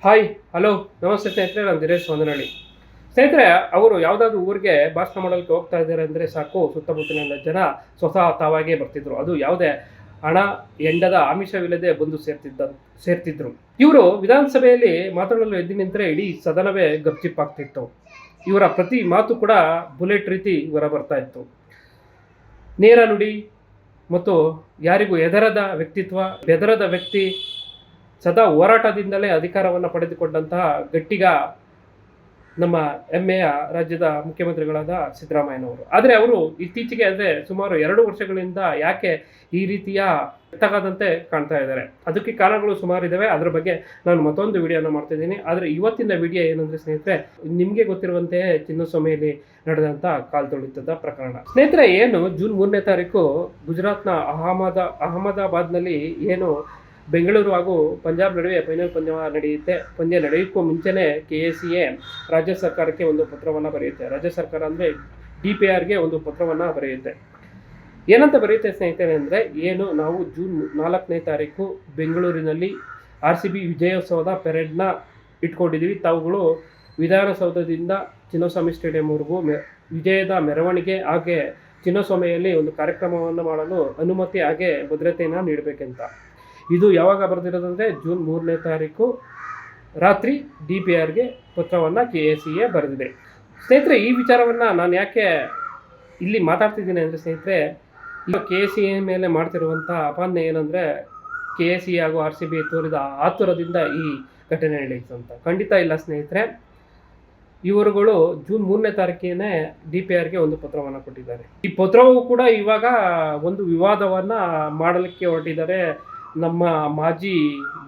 Hi, hello, ನಮಸ್ತೆ ಸ್ನೇಹಿತರೆ. ನಾನು ದಿನೇಶ್ ಹೊಂದನಹಳ್ಳಿ. ಸ್ನೇಹಿತರೆ, ಅವರು ಯಾವುದಾದ್ರೂ ಊರಿಗೆ ಭಾಷಣ ಮಾಡಲಿಕ್ಕೆ ಹೋಗ್ತಾ ಇದ್ದಾರೆ ಅಂದರೆ ಸಾಕು, ಸುತ್ತಮುತ್ತಲಿನ ಜನ ಸ್ವತಃ ತಾವಾಗೇ ಬರ್ತಿದ್ರು. ಅದು ಯಾವುದೇ ಹಣ, ಎಂಡದ ಆಮಿಷವಿಲ್ಲದೆ ಬಂದು ಸೇರ್ತಿದ್ರು. ಇವರು ವಿಧಾನಸಭೆಯಲ್ಲಿ ಮಾತನಾಡಲು ಎದ್ದು ನಿಂತರೆ ಇಡೀ ಸದನವೇ ಗಪ್ಚಿಪ್ಪಾಗ್ತಿತ್ತು. ಇವರ ಪ್ರತಿ ಮಾತು ಕೂಡ ಬುಲೆಟ್ ರೀತಿ ಹೊರ ಬರ್ತಾ ಇತ್ತು. ನೇರ ನುಡಿ ಮತ್ತು ಯಾರಿಗೂ ಬೆದರದ ವ್ಯಕ್ತಿ, ಸದಾ ಹೋರಾಟದಿಂದಲೇ ಅಧಿಕಾರವನ್ನು ಪಡೆದುಕೊಂಡಂತಹ ಗಟ್ಟಿಗ ನಮ್ಮ ಹೆಮ್ಮೆಯ ರಾಜ್ಯದ ಮುಖ್ಯಮಂತ್ರಿಗಳಾದ ಸಿದ್ದರಾಮಯ್ಯನವರು. ಆದರೆ ಅವರು ಇತ್ತೀಚೆಗೆ ಅಂದರೆ ಸುಮಾರು 2 ವರ್ಷಗಳಿಂದ ಯಾಕೆ ಈ ರೀತಿಯ ವ್ಯಕ್ತವಾದಂತೆ ಕಾಣ್ತಾ ಇದ್ದಾರೆ. ಅದಕ್ಕೆ ಕಾರಣಗಳು ಸುಮಾರಿದ್ದಾವೆ. ಅದರ ಬಗ್ಗೆ ನಾನು ಮತ್ತೊಂದು ವಿಡಿಯೋನ ಮಾಡ್ತಿದ್ದೀನಿ. ಆದರೆ ಇವತ್ತಿನ ವಿಡಿಯೋ ಏನಂದರೆ ಸ್ನೇಹಿತರೆ, ನಿಮಗೆ ಗೊತ್ತಿರುವಂತೆಯೇ ಚಿನ್ನಸ್ವಾಮಿಯಲ್ಲಿ ನಡೆದಂಥ ಕಾಲ್ತುಳಿತದ ಪ್ರಕರಣ. ಸ್ನೇಹಿತರೆ, ಏನು ಜೂನ್ 3ನೇ ತಾರೀಕು ಗುಜರಾತ್ನ ಅಹಮದಾಬಾದ್ನಲ್ಲಿ ಏನು ಬೆಂಗಳೂರು ಹಾಗೂ ಪಂಜಾಬ್ ನಡುವೆ ಫೈನಲ್ ಪಂದ್ಯ ನಡೆಯೋಕ್ಕೂ ಮುಂಚೆನೇ KACA ರಾಜ್ಯ ಸರ್ಕಾರಕ್ಕೆ ಒಂದು ಪತ್ರವನ್ನು ಬರೆಯುತ್ತೆ. ರಾಜ್ಯ ಸರ್ಕಾರ ಅಂದರೆ DPRಗೆ ಒಂದು ಪತ್ರವನ್ನು ಬರೆಯುತ್ತೆ. ಏನಂತ ಬರೆಯುತ್ತೆ ಸ್ನೇಹಿತರೆ ಅಂದರೆ, ಏನು ನಾವು ಜೂನ್ 4ನೇ ತಾರೀಕು ಬೆಂಗಳೂರಿನಲ್ಲಿ RCB ವಿಜಯೋತ್ಸವದ ಪೆರೇಡ್ನ ಇಟ್ಕೊಂಡಿದ್ದೀವಿ. ತಾವುಗಳು ವಿಧಾನಸೌಧದಿಂದ ಚಿನ್ನಸ್ವಾಮಿ ಸ್ಟೇಡಿಯಂವರೆಗೂ ವಿಜಯದ ಮೆರವಣಿಗೆ ಹಾಗೆ ಚಿನ್ನಸ್ವಾಮಿಯಲ್ಲಿ ಒಂದು ಕಾರ್ಯಕ್ರಮವನ್ನು ಮಾಡಲು ಅನುಮತಿ ಹಾಗೆ ಭದ್ರತೆಯನ್ನು ನೀಡಬೇಕಂತ. ಇದು ಯಾವಾಗ ಬರೆದಿರೋದಂದರೆ ಜೂನ್ 3ನೇ ತಾರೀಕು ರಾತ್ರಿ DPRಗೆ ಪತ್ರವನ್ನು KACA ಬರೆದಿದೆ. ಸ್ನೇಹಿತರೆ, ಈ ವಿಚಾರವನ್ನು ನಾನು ಯಾಕೆ ಇಲ್ಲಿ ಮಾತಾಡ್ತಿದ್ದೀನಿ ಅಂದರೆ ಸ್ನೇಹಿತರೆ, ಈಗ KACA ಮೇಲೆ ಮಾಡ್ತಿರುವಂಥ ಅಪಾದನೆ ಏನಂದರೆ KACA ಹಾಗೂ RCB ತೋರಿದ ಆತುರದಿಂದ ಈ ಘಟನೆ ನಡೆಯಿತು ಅಂತ. ಖಂಡಿತ ಇಲ್ಲ ಸ್ನೇಹಿತರೆ. ಇವರುಗಳು ಜೂನ್ 3ನೇ ತಾರೀಕಿನೇ DPRಗೆ ಒಂದು ಪತ್ರವನ್ನು ಕೊಟ್ಟಿದ್ದಾರೆ. ಈ ಪತ್ರವೂ ಕೂಡ ಇವಾಗ ಒಂದು ವಿವಾದವನ್ನು ಮಾಡಲಿಕ್ಕೆ ಹೊರಟಿದ್ದಾರೆ. ನಮ್ಮ ಮಾಜಿ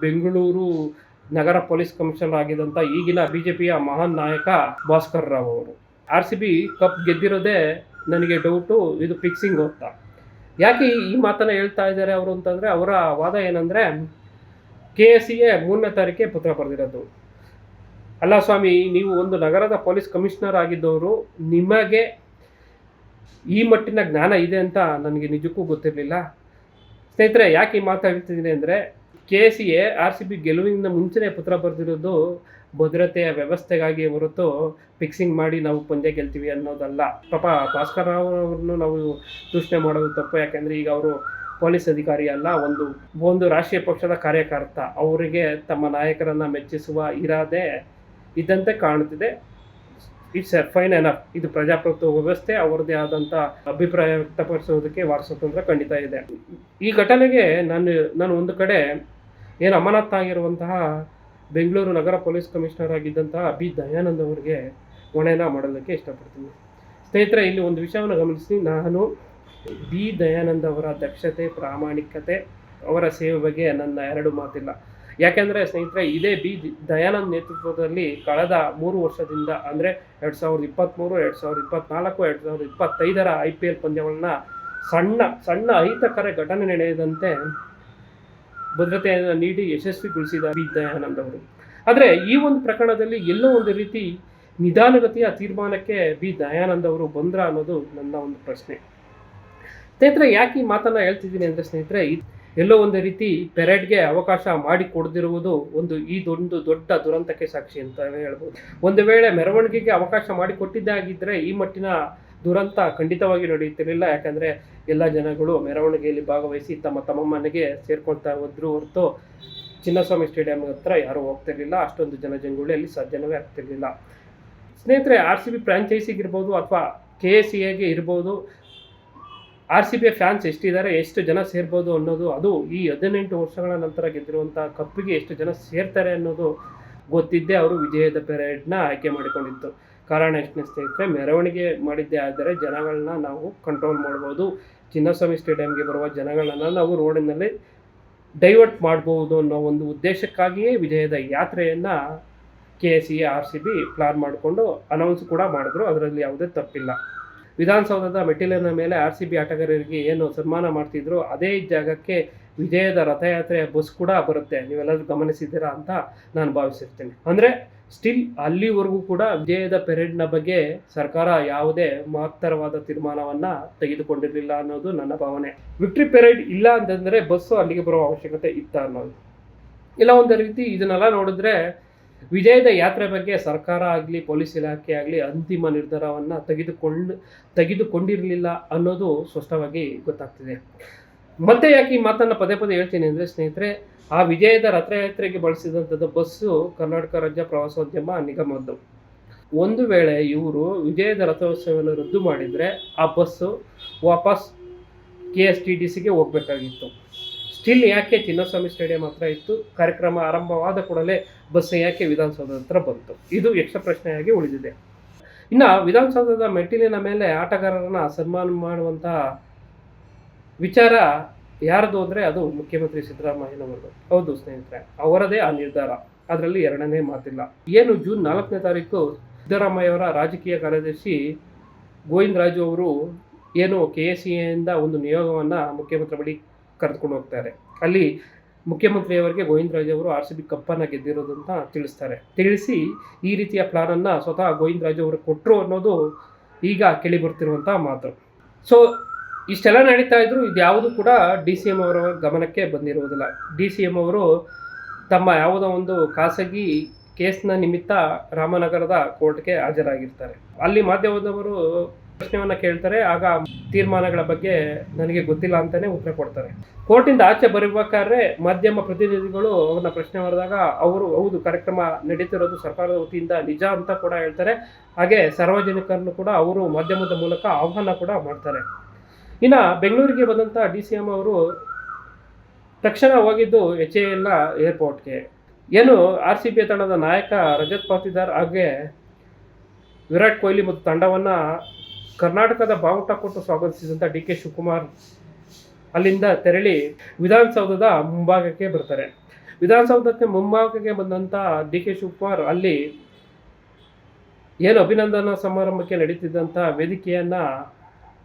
ಬೆಂಗಳೂರು ನಗರ ಪೊಲೀಸ್ ಕಮಿಷನರ್ ಆಗಿದ್ದಂಥ ಈಗಿನ BJPಯ ಮಹಾನ್ ನಾಯಕ ಭಾಸ್ಕರ್ ರಾವ್ ಅವರು RCB ಕಪ್ ಗೆದ್ದಿರೋದೇ ನನಗೆ ಡೌಟು, ಇದು ಫಿಕ್ಸಿಂಗ್ ಅಂತ. ಯಾಕೆ ಈ ಮಾತನ್ನು ಹೇಳ್ತಾ ಇದ್ದಾರೆ ಅವರು ಅಂತಂದರೆ, ಅವರ ವಾದ ಏನಂದರೆ KACA 3ನೇ ತಾರೀಕೆ ಪತ್ರ ಬರೆದಿರೋದು. ಅಲ್ಲ ಸ್ವಾಮಿ, ನೀವು ಒಂದು ನಗರದ ಪೊಲೀಸ್ ಕಮಿಷನರ್ ಆಗಿದ್ದವರು, ನಿಮಗೆ ಈ ಮಟ್ಟಿನ ಜ್ಞಾನ ಇದೆ ಅಂತ ನನಗೆ ನಿಜಕ್ಕೂ ಗೊತ್ತಿರಲಿಲ್ಲ. ಸ್ನೇಹಿತರೆ, ಯಾಕೆ ಈ ಮಾತಾಡ್ತಿದ್ದೀನಿ ಅಂದರೆ, KACA RCB ಗೆಲುವಿನಿಂದ ಮುಂಚೆನೇ ಪತ್ರ ಬರೆದಿರೋದು ಭದ್ರತೆಯ ವ್ಯವಸ್ಥೆಗಾಗಿ ಹೊರತು ಫಿಕ್ಸಿಂಗ್ ಮಾಡಿ ನಾವು ಪಂದ್ಯ ಗೆಲ್ತೀವಿ ಅನ್ನೋದಲ್ಲ. ಪಾಪ ಭಾಸ್ಕರ್ ರಾವ್ ಅವ್ರನ್ನು ನಾವು ದೂಷಣೆ ಮಾಡೋದು ತಪ್ಪು. ಯಾಕೆಂದರೆ ಈಗ ಅವರು ಪೊಲೀಸ್ ಅಧಿಕಾರಿ ಅಲ್ಲ, ಒಂದು ರಾಷ್ಟ್ರೀಯ ಪಕ್ಷದ ಕಾರ್ಯಕರ್ತ. ಅವರಿಗೆ ತಮ್ಮ ನಾಯಕರನ್ನು ಮೆಚ್ಚಿಸುವ ಇರಾದೆ ಇದ್ದಂತೆ ಕಾಣುತ್ತಿದೆ. It's fine enough. ಇದು ಪ್ರಜಾಪ್ರಭುತ್ವ ವ್ಯವಸ್ಥೆ, ಅವರದೇ ಆದಂಥ ಅಭಿಪ್ರಾಯ ವ್ಯಕ್ತಪಡಿಸೋದಕ್ಕೆ ಸ್ವಾತಂತ್ರ್ಯ ಖಂಡಿತ ಇದೆ. ಈ ಘಟನೆಗೆ ನಾನು ಒಂದು ಕಡೆ ಏನು ಅಮಾನತ್ತಾಗಿರುವಂತಹ ಬೆಂಗಳೂರು ನಗರ ಪೊಲೀಸ್ ಕಮಿಷನರ್ ಆಗಿದ್ದಂತಹ B ದಯಾನಂದ್ ಅವರಿಗೆ ಹೊಣೆನ ಮಾಡೋದಕ್ಕೆ ಇಷ್ಟಪಡ್ತೀನಿ. ಸ್ನೇಹಿತರೆ, ಇಲ್ಲಿ ಒಂದು ವಿಷಯವನ್ನು ಗಮನಿಸಿ. ನಾನು B ದಯಾನಂದ್ ಅವರ ದಕ್ಷತೆ, ಪ್ರಾಮಾಣಿಕತೆ, ಅವರ ಸೇವೆ ಬಗ್ಗೆ ನನ್ನ 2 ಮಾತಿಲ್ಲ. ಯಾಕೆಂದರೆ ಸ್ನೇಹಿತರೆ, ಇದೇ B ದಯಾನಂದ್ ನೇತೃತ್ವದಲ್ಲಿ ಕಳೆದ 3 ವರ್ಷದಿಂದ ಅಂದರೆ 2023, 2024, 2025ರ IPL ಪಂದ್ಯಗಳನ್ನ ಸಣ್ಣ ಅಹಿತಕರ ಘಟನೆ ನಡೆಯದಂತೆ ಭದ್ರತೆಯನ್ನು ನೀಡಿ ಯಶಸ್ವಿಗೊಳಿಸಿದ B ದಯಾನಂದ್ ಅವರು. ಆದರೆ ಈ ಒಂದು ಪ್ರಕರಣದಲ್ಲಿ ಎಲ್ಲೋ ಒಂದು ರೀತಿ ನಿಧಾನಗತಿಯ ತೀರ್ಮಾನಕ್ಕೆ B ದಯಾನಂದ್ ಅವರು ಬಂದ್ರ ಅನ್ನೋದು ನನ್ನ ಒಂದು ಪ್ರಶ್ನೆ. ಸ್ನೇಹಿತರೆ, ಯಾಕೆ ಈ ಮಾತನ್ನು ಹೇಳ್ತಿದ್ದೀನಿ ಅಂದರೆ ಸ್ನೇಹಿತರೆ, ಎಲ್ಲೋ ಒಂದು ರೀತಿ ಪೆರೇಡ್ಗೆ ಅವಕಾಶ ಮಾಡಿಕೊಡದಿರುವುದು ಇದೊಂದು ದೊಡ್ಡ ದುರಂತಕ್ಕೆ ಸಾಕ್ಷಿ ಅಂತ ಹೇಳ್ಬೋದು. ಒಂದು ವೇಳೆ ಮೆರವಣಿಗೆಗೆ ಅವಕಾಶ ಮಾಡಿಕೊಟ್ಟಿದ್ದೇ ಆಗಿದ್ದರೆ ಈ ಮಟ್ಟಿನ ದುರಂತ ಖಂಡಿತವಾಗಿ ನಡೆಯುತ್ತಿರಲಿಲ್ಲ. ಯಾಕಂದರೆ ಎಲ್ಲ ಜನಗಳು ಮೆರವಣಿಗೆಯಲ್ಲಿ ಭಾಗವಹಿಸಿ ತಮ್ಮ ಮನೆಗೆ ಸೇರ್ಕೊಳ್ತಾ ಹೋದ್ರು ಹೊರತು ಚಿನ್ನಸ್ವಾಮಿ ಸ್ಟೇಡಿಯಂ ಹತ್ರ ಯಾರೂ ಹೋಗ್ತಿರ್ಲಿಲ್ಲ. ಅಷ್ಟೊಂದು ಜನಜಂಗುಳಿ ಅಲ್ಲಿ ಸಾಧ್ಯನೇ ಆಗ್ತಿರ್ಲಿಲ್ಲ. ಸ್ನೇಹಿತರೆ, RCB ಫ್ರಾಂಚೈಸಿಗಿರ್ಬೋದು ಅಥವಾ KACAಗೆ ಇರ್ಬೋದು, RCB ಫ್ಯಾನ್ಸ್ ಎಷ್ಟಿದ್ದಾರೆ, ಎಷ್ಟು ಜನ ಸೇರ್ಬೋದು ಅನ್ನೋದು, ಅದು ಈ 18 ವರ್ಷಗಳ ನಂತರ ಗೆದ್ದಿರುವಂಥ ಕಪ್ಪಿಗೆ ಎಷ್ಟು ಜನ ಸೇರ್ತಾರೆ ಅನ್ನೋದು ಗೊತ್ತಿದ್ದೇ ಅವರು ವಿಜಯದ ಪೆರೇಡ್ನ ಆಯ್ಕೆ ಮಾಡಿಕೊಂಡಿತ್ತು. ಕಾರಣ ಎಷ್ಟನೇ ಸ್ನೇಹಿತರೆ, ಮೆರವಣಿಗೆ ಮಾಡಿದ್ದೇ ಆದರೆ ಜನಗಳನ್ನ ನಾವು ಕಂಟ್ರೋಲ್ ಮಾಡ್ಬೋದು. ಚಿನ್ನಸ್ವಾಮಿ ಸ್ಟೇಡಿಯಂಗೆ ಬರುವ ಜನಗಳನ್ನು ನಾವು ರೋಡಿನಲ್ಲಿ ಡೈವರ್ಟ್ ಮಾಡ್ಬೋದು ಅನ್ನೋ ಒಂದು ಉದ್ದೇಶಕ್ಕಾಗಿಯೇ ವಿಜಯದ ಯಾತ್ರೆಯನ್ನು KACA RCB ಪ್ಲಾನ್ ಮಾಡಿಕೊಂಡು ಅನೌನ್ಸ್ ಕೂಡ ಮಾಡಿದ್ರು. ಅದರಲ್ಲಿ ಯಾವುದೇ ತಪ್ಪಿಲ್ಲ. ವಿಧಾನಸೌಧದ ಮೆಟ್ಟಿಲಿನ ಮೇಲೆ RCB ಆಟಗಾರರಿಗೆ ಏನು ಸನ್ಮಾನ ಮಾಡ್ತಿದ್ರು, ಅದೇ ಜಾಗಕ್ಕೆ ವಿಜಯದ ರಥಯಾತ್ರೆಯ ಬಸ್ ಕೂಡ ಬರುತ್ತೆ. ನೀವೆಲ್ಲರೂ ಗಮನಿಸಿದ್ದೀರಾ ಅಂತ ನಾನು ಭಾವಿಸಿರ್ತೀನಿ. ಅಂದರೆ ಸ್ಟಿಲ್ ಅಲ್ಲಿವರೆಗೂ ಕೂಡ ವಿಜಯದ ಪೆರೇಡ್ನ ಬಗ್ಗೆ ಸರ್ಕಾರ ಯಾವುದೇ ಮಹತ್ತರವಾದ ತೀರ್ಮಾನವನ್ನು ತೆಗೆದುಕೊಂಡಿರಲಿಲ್ಲ ಅನ್ನೋದು ನನ್ನ ಭಾವನೆ. ವಿಕ್ಟ್ರಿ ಪೆರೇಡ್ ಇಲ್ಲ ಅಂತಂದರೆ ಬಸ್ಸು ಅಲ್ಲಿಗೆ ಬರೋ ಅವಶ್ಯಕತೆ ಇತ್ತ ಅನ್ನೋದು. ಇಲ್ಲ, ಒಂದು ರೀತಿ ಇದನ್ನೆಲ್ಲ ನೋಡಿದ್ರೆ ವಿಜಯದ ಯಾತ್ರೆ ಬಗ್ಗೆ ಸರ್ಕಾರ ಆಗಲಿ ಪೊಲೀಸ್ ಇಲಾಖೆ ಆಗಲಿ ಅಂತಿಮ ನಿರ್ಧಾರವನ್ನು ತೆಗೆದುಕೊಂಡಿರಲಿಲ್ಲ ಅನ್ನೋದು ಸ್ಪಷ್ಟವಾಗಿ ಗೊತ್ತಾಗ್ತಿದೆ. ಮತ್ತೆ ಯಾಕೆ ಈ ಮಾತನ್ನು ಪದೇ ಪದೇ ಹೇಳ್ತೀನಿ ಅಂದರೆ ಸ್ನೇಹಿತರೆ, ಆ ವಿಜಯದ ರಥಯಾತ್ರೆಗೆ ಬಳಸಿದಂಥದ್ದು ಬಸ್ಸು ಕರ್ನಾಟಕ ರಾಜ್ಯ ಪ್ರವಾಸೋದ್ಯಮ ನಿಗಮದ್ದು. ಒಂದು ವೇಳೆ ಇವರು ವಿಜಯದ ರಥೋತ್ಸವವನ್ನು ರದ್ದು ಮಾಡಿದರೆ ಆ ಬಸ್ಸು ವಾಪಸ್ KSTDCಗೆ ಹೋಗಬೇಕಾಗಿತ್ತು. ಸ್ಟಿಲ್ ಯಾಕೆ ಚಿನ್ನಸ್ವಾಮಿ ಸ್ಟೇಡಿಯಂ ಹತ್ರ ಇತ್ತು? ಕಾರ್ಯಕ್ರಮ ಆರಂಭವಾದ ಕೂಡಲೇ ಬಸ್ ಯಾಕೆ ವಿಧಾನಸೌಧದ ಹತ್ರ ಬಂತು? ಇದು ಯಕ್ಷ ಪ್ರಶ್ನೆಯಾಗಿ ಉಳಿದಿದೆ. ಇನ್ನು ವಿಧಾನಸೌಧದ ಮೆಟ್ಟಿಲಿನ ಮೇಲೆ ಆಟಗಾರರನ್ನು ಸನ್ಮಾನ ಮಾಡುವಂತಹ ವಿಚಾರ ಯಾರದು ಅಂದರೆ ಅದು ಮುಖ್ಯಮಂತ್ರಿ ಸಿದ್ದರಾಮಯ್ಯನವರದು. ಹೌದು ಸ್ನೇಹಿತರೆ, ಅವರದೇ ಆ ನಿರ್ಧಾರ, ಅದರಲ್ಲಿ ಎರಡನೇ ಮಾತಿಲ್ಲ. ಏನು ಜೂನ್ 4ನೇ ತಾರೀಕು ಸಿದ್ದರಾಮಯ್ಯವರ ರಾಜಕೀಯ ಕಾರ್ಯದರ್ಶಿ ಗೋವಿಂದರಾಜು ಅವರು ಏನು KSCAಯಿಂದ ಒಂದು ನಿಯೋಗವನ್ನು ಮುಖ್ಯಮಂತ್ರಿ ಬಳಿ ಕರೆದುಕೊಂಡು ಹೋಗ್ತಾರೆ. ಅಲ್ಲಿ ಮುಖ್ಯಮಂತ್ರಿಯವರಿಗೆ ಗೋವಿಂದರಾಜು ಅವರು RCB ಕಪ್ಪನ್ನು ಗೆದ್ದಿರೋದು ಅಂತ ತಿಳಿಸಿ ಈ ರೀತಿಯ ಪ್ಲಾನನ್ನು ಸ್ವತಃ ಗೋವಿಂದರಾಜು ಅವರು ಕೊಟ್ಟರು ಅನ್ನೋದು ಈಗ ಕೇಳಿ ಬರ್ತಿರುವಂಥ ಮಾತು. ಸೊ ಇಷ್ಟೆಲ್ಲ ನಡೀತಾ ಇದ್ರು ಇದ್ಯಾವುದು ಕೂಡ DCM ಅವರ ಗಮನಕ್ಕೆ ಬಂದಿರುವುದಿಲ್ಲ. DCM ಅವರು ತಮ್ಮ ಯಾವುದೋ ಒಂದು ಖಾಸಗಿ ಕೇಸ್ನ ನಿಮಿತ್ತ ರಾಮನಗರದ ಕೋರ್ಟ್ಗೆ ಹಾಜರಾಗಿರ್ತಾರೆ. ಅಲ್ಲಿ ಮಾಧ್ಯಮದವರು ಪ್ರಶ್ನೆಯನ್ನು ಕೇಳ್ತಾರೆ. ಆಗ ತೀರ್ಮಾನಗಳ ಬಗ್ಗೆ ನನಗೆ ಗೊತ್ತಿಲ್ಲ ಅಂತಲೇ ಉತ್ತರ ಕೊಡ್ತಾರೆ. ಕೋರ್ಟಿಂದ ಆಚೆ ಬರಬೇಕಾದ್ರೆ ಮಾಧ್ಯಮ ಪ್ರತಿನಿಧಿಗಳು ಅವ್ರನ್ನ ಪ್ರಶ್ನೆ ಮಾಡಿದಾಗ ಅವರು ಹೌದು ಕಾರ್ಯಕ್ರಮ ನಡೀತಿರೋದು ಸರ್ಕಾರದ ವತಿಯಿಂದ ನಿಜ ಅಂತ ಕೂಡ ಹೇಳ್ತಾರೆ. ಹಾಗೆ ಸಾರ್ವಜನಿಕರನ್ನು ಕೂಡ ಅವರು ಮಾಧ್ಯಮದ ಮೂಲಕ ಆಹ್ವಾನ ಕೂಡ ಮಾಡ್ತಾರೆ. ಇನ್ನು ಬೆಂಗಳೂರಿಗೆ ಬಂದಂಥ DCM ಅವರು ತಕ್ಷಣ ಹೋಗಿದ್ದು HAL ಏರ್ಪೋರ್ಟ್ಗೆ. ಏನು RCB ತಂಡದ ನಾಯಕ ರಜತ್ ಪಾಟಿದಾರ್ ಹಾಗೆ ವಿರಾಟ್ ಕೊಹ್ಲಿ ಮತ್ತು ತಂಡವನ್ನು ಕರ್ನಾಟಕದ ಬಾವುಟ ಕೊಟ್ಟು ಸ್ವಾಗತಿಸಿದಂಥ DK ಶಿವಕುಮಾರ್ ಅಲ್ಲಿಂದ ತೆರಳಿ ವಿಧಾನಸೌಧದ ಮುಂಭಾಗಕ್ಕೆ ಬರ್ತಾರೆ. ವಿಧಾನಸೌಧಕ್ಕೆ ಮುಂಭಾಗಕ್ಕೆ ಬಂದಂಥ DK ಶಿವಕುಮಾರ್ ಅಲ್ಲಿ ಏನು ಅಭಿನಂದನಾ ಸಮಾರಂಭಕ್ಕೆ ನಡೀತಿದ್ದಂಥ ವೇದಿಕೆಯನ್ನು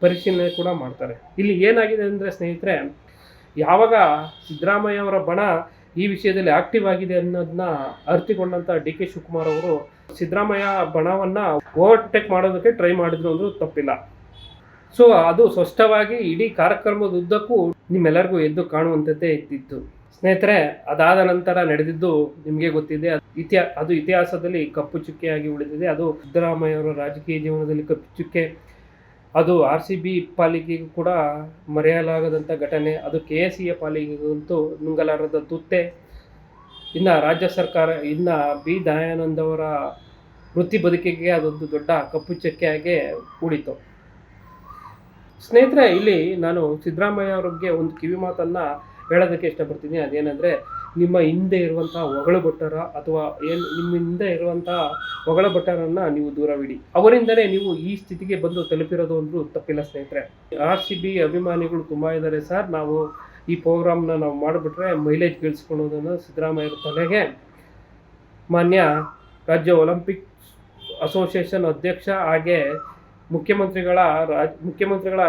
ಪರಿಶೀಲನೆ ಕೂಡ ಮಾಡ್ತಾರೆ. ಇಲ್ಲಿ ಏನಾಗಿದೆ ಅಂದರೆ ಸ್ನೇಹಿತರೆ, ಯಾವಾಗ ಸಿದ್ದರಾಮಯ್ಯ ಅವರ ಬಣ ಈ ವಿಷಯದಲ್ಲಿ ಆಕ್ಟಿವ್ ಆಗಿದೆ ಅನ್ನೋದನ್ನ ಅರಿತುಕೊಂಡಂಥ DK ಶಿವಕುಮಾರ್ ಅವರು ಸಿದ್ದರಾಮಯ್ಯ ಬಣವನ್ನು ಓವರ್ಟೇಕ್ ಮಾಡೋದಕ್ಕೆ ಟ್ರೈ ಮಾಡಿದ್ರು ಅಂದರೂ ತಪ್ಪಿಲ್ಲ. ಸೊ ಅದು ಸ್ಪಷ್ಟವಾಗಿ ಇಡೀ ಕಾರ್ಯಕ್ರಮದ ಉದ್ದಕ್ಕೂ ನಿಮ್ಮೆಲ್ಲರಿಗೂ ಎದ್ದು ಕಾಣುವಂಥದ್ದೇ ಇದ್ದಿತ್ತು. ಸ್ನೇಹಿತರೆ, ಅದಾದ ನಂತರ ನಡೆದಿದ್ದು ನಿಮಗೆ ಗೊತ್ತಿದೆ. ಅದು ಇತಿಹಾಸದಲ್ಲಿ ಕಪ್ಪು ಚುಕ್ಕೆಯಾಗಿ ಉಳಿದಿದೆ. ಅದು ಸಿದ್ದರಾಮಯ್ಯ ಅವರ ರಾಜಕೀಯ ಜೀವನದಲ್ಲಿ ಕಪ್ಪು ಚುಕ್ಕೆ. ಅದು RCB ಪಾಲಿಗೆಗೂ ಕೂಡ ಮರೆಯಲಾಗದಂಥ ಘಟನೆ. ಅದು KSCA ಪಾಲಿಗೆಗಂತೂ ನುಂಗಲಾರದ ತುತ್ತೆ. ಇನ್ನು ರಾಜ್ಯ ಸರ್ಕಾರ B ದಯಾನಂದ್ ಅವರ ವೃತ್ತಿ ಬದುಕಿಗೆ ಅದೊಂದು ದೊಡ್ಡ ಕಪ್ಪು ಚುಕ್ಕೆಯಾಗಿ ಉಳಿತು. ಸ್ನೇಹಿತರೆ, ಇಲ್ಲಿ ನಾನು ಸಿದ್ದರಾಮಯ್ಯ ಅವ್ರಿಗೆ ಒಂದು ಕಿವಿ ಮಾತನ್ನು ಹೇಳೋದಕ್ಕೆ ಇಷ್ಟಪಡ್ತೀನಿ. ಅದೇನೆಂದರೆ, ನಿಮ್ಮ ಹಿಂದೆ ಇರುವಂಥ ಹೊಗಳು ಭಟ್ಟರ ಅಥವಾ ನಿಮ್ಮ ಹಿಂದೆ ಇರುವಂಥ ಹೊಗಳ ಭಟ್ಟರನ್ನು ನೀವು ದೂರವಿಡಿ. ಅವರಿಂದಲೇ ನೀವು ಈ ಸ್ಥಿತಿಗೆ ಬಂದು ತಲುಪಿರೋದು ಅಂದರೂ ತಪ್ಪಿಲ್ಲ ಸ್ನೇಹಿತರೆ. RCB ಅಭಿಮಾನಿಗಳು ತುಂಬ ಇದ್ದಾರೆ ಸರ್, ನಾವು ಈ ಪ್ರೋಗ್ರಾಮ್ನ ನಾವು ಮಾಡಿಬಿಟ್ರೆ ಮೈಲೇಜ್ ಗಳಿಸ್ಕೊಳ್ಳೋದನ್ನು ಸಿದ್ದರಾಮಯ್ಯ ತಲೆಗೆ ಮಾನ್ಯ ರಾಜ್ಯ ಒಲಿಂಪಿಕ್ ಅಸೋಸಿಯೇಷನ್ ಅಧ್ಯಕ್ಷ ಹಾಗೆ ಮುಖ್ಯಮಂತ್ರಿಗಳ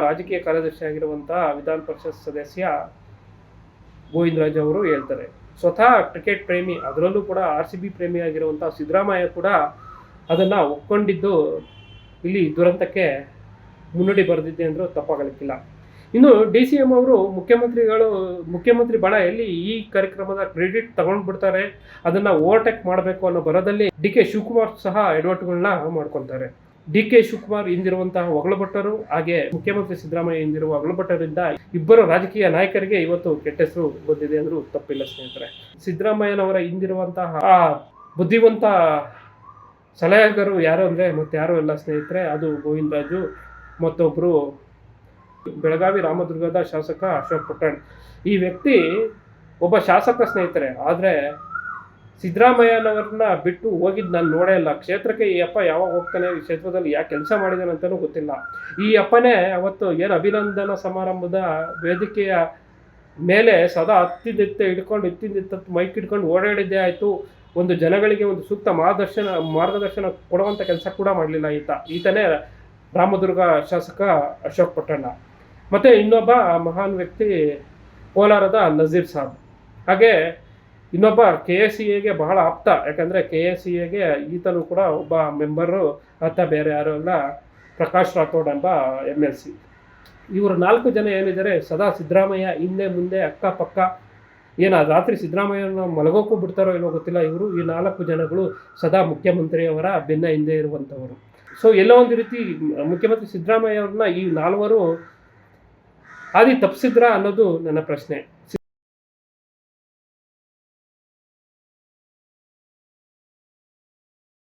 ರಾಜಕೀಯ ಕಾರ್ಯದರ್ಶಿ ಆಗಿರುವಂಥ ವಿಧಾನ ಪರಿಷತ್ ಸದಸ್ಯ ಗೋವಿಂದರಾಜು ಅವರು ಹೇಳ್ತಾರೆ. ಸ್ವತಃ ಕ್ರಿಕೆಟ್ ಪ್ರೇಮಿ, ಅದರಲ್ಲೂ ಕೂಡ RCB ಪ್ರೇಮಿ ಆಗಿರುವಂಥ ಸಿದ್ದರಾಮಯ್ಯ ಕೂಡ ಅದನ್ನು ಒಪ್ಕೊಂಡಿದ್ದು ಇಲ್ಲಿ ದುರಂತಕ್ಕೆ ಮುನ್ನುಡಿ ಬರೆದಿದ್ದೆ ಅಂದರೂ ತಪ್ಪಾಗಲಿಕ್ಕಿಲ್ಲ. ಇನ್ನು DCM ಅವರು ಮುಖ್ಯಮಂತ್ರಿ ಬಣ ಎಲ್ಲಿ ಈ ಕಾರ್ಯಕ್ರಮದ ಕ್ರೆಡಿಟ್ ತಗೊಂಡ್ಬಿಡ್ತಾರೆ, ಅದನ್ನು ಓವರ್ಟೇಕ್ ಮಾಡಬೇಕು ಅನ್ನೋ ಬರದಲ್ಲಿ DK ಶಿವಕುಮಾರ್ ಸಹ ಎಡವಟ್ಟುಗಳನ್ನ ಮಾಡ್ಕೊತಾರೆ. DK ಶಿವಕುಮಾರ್ ಹಿಂದಿರುವಂತಹ ಹೊಗಳು ಭಟ್ಟರು ಹಾಗೆ ಮುಖ್ಯಮಂತ್ರಿ ಸಿದ್ದರಾಮಯ್ಯ ಹಿಂದಿರುವ ಹೊಗಳು ಭಟ್ಟರಿಂದ ಇಬ್ಬರು ರಾಜಕೀಯ ನಾಯಕರಿಗೆ ಇವತ್ತು ಕೆಟ್ಟ ಹೆಸರು ಬಂದಿದೆ ಅಂದರೂ ತಪ್ಪಿಲ್ಲ ಸ್ನೇಹಿತರೆ. ಸಿದ್ದರಾಮಯ್ಯನವರ ಹಿಂದಿರುವಂತಹ ಬುದ್ಧಿವಂತ ಸಲಹೆಗಾರರು ಯಾರು ಅಂದರೆ ಮತ್ತೆ ಯಾರು ಇಲ್ಲ ಸ್ನೇಹಿತರೆ, ಅದು ಗೋವಿಂದರಾಜು, ಮತ್ತೊಬ್ಬರು ಬೆಳಗಾವಿ ರಾಮದುರ್ಗದ ಶಾಸಕ ಅಶೋಕ್ ಪಟ್ಟಣ್. ಈ ವ್ಯಕ್ತಿ ಒಬ್ಬ ಶಾಸಕ ಸ್ನೇಹಿತರೆ, ಆದರೆ ಸಿದ್ದರಾಮಯ್ಯನವ್ರನ್ನ ಬಿಟ್ಟು ಹೋಗಿದ್ದು ನಾನು ನೋಡೇ ಇಲ್ಲ. ಕ್ಷೇತ್ರಕ್ಕೆ ಈ ಅಪ್ಪ ಯಾವಾಗ ಹೋಗ್ತಾನೆ, ಈ ಕ್ಷೇತ್ರದಲ್ಲಿ ಯಾಕೆ ಕೆಲಸ ಮಾಡಿದಾನೆ ಅಂತಲೂ ಗೊತ್ತಿಲ್ಲ. ಈ ಅಪ್ಪನೇ ಅವತ್ತು ಏನು ಅಭಿನಂದನಾ ಸಮಾರಂಭದ ವೇದಿಕೆಯ ಮೇಲೆ ಸದಾ ಇತ್ತಿಂದಿತ್ತ ಮೈಕ್ ಇಟ್ಕೊಂಡು ಓಡಾಡಿದ್ದೇ ಆಯಿತು. ಒಂದು ಜನಗಳಿಗೆ ಒಂದು ಸೂಕ್ತ ಮಾರ್ಗದರ್ಶನ ಕೊಡುವಂಥ ಕೆಲಸ ಕೂಡ ಮಾಡಲಿಲ್ಲ ಈತನೇ ರಾಮದುರ್ಗ ಶಾಸಕ ಅಶೋಕ್ ಪಟ್ಟಣ. ಮತ್ತು ಇನ್ನೊಬ್ಬ ಮಹಾನ್ ವ್ಯಕ್ತಿ ಕೋಲಾರದ ನಜೀರ್ ಸಾಬ್. ಹಾಗೆ ಇನ್ನೊಬ್ಬ KSCAಗೆ ಬಹಳ ಆಪ್ತ, ಯಾಕಂದರೆ KSCAಗೆ ಈತನು ಕೂಡ ಒಬ್ಬ ಮೆಂಬರು ಅಂತ ಬೇರೆ ಯಾರು ಅಲ್ಲ, ಪ್ರಕಾಶ್ ರಾಥೋಡ್ ಎಂಬ MLC. ಇವರು 4 ಜನ ಏನಿದ್ದಾರೆ ಸದಾ ಸಿದ್ದರಾಮಯ್ಯ ಹಿಂದೆ ಮುಂದೆ ಅಕ್ಕಪಕ್ಕ ಏನು ರಾತ್ರಿ ಸಿದ್ದರಾಮಯ್ಯನ ಮಲಗೋಕ್ಕೂ ಬಿಡ್ತಾರೋ ಇಲ್ಲೋ ಗೊತ್ತಿಲ್ಲ. ಇವರು ಈ 4 ಜನಗಳು ಸದಾ ಮುಖ್ಯಮಂತ್ರಿಯವರ ಬೆನ್ನ ಹಿಂದೆ ಇರುವಂಥವರು. ಸೊ ಎಲ್ಲೋ ಒಂದು ರೀತಿ ಮುಖ್ಯಮಂತ್ರಿ ಸಿದ್ದರಾಮಯ್ಯ ಅವ್ರನ್ನ ಈ 4 ಹಾದಿ ತಪ್ಪಿಸಿದ್ರಾ ಅನ್ನೋದು ನನ್ನ ಪ್ರಶ್ನೆ.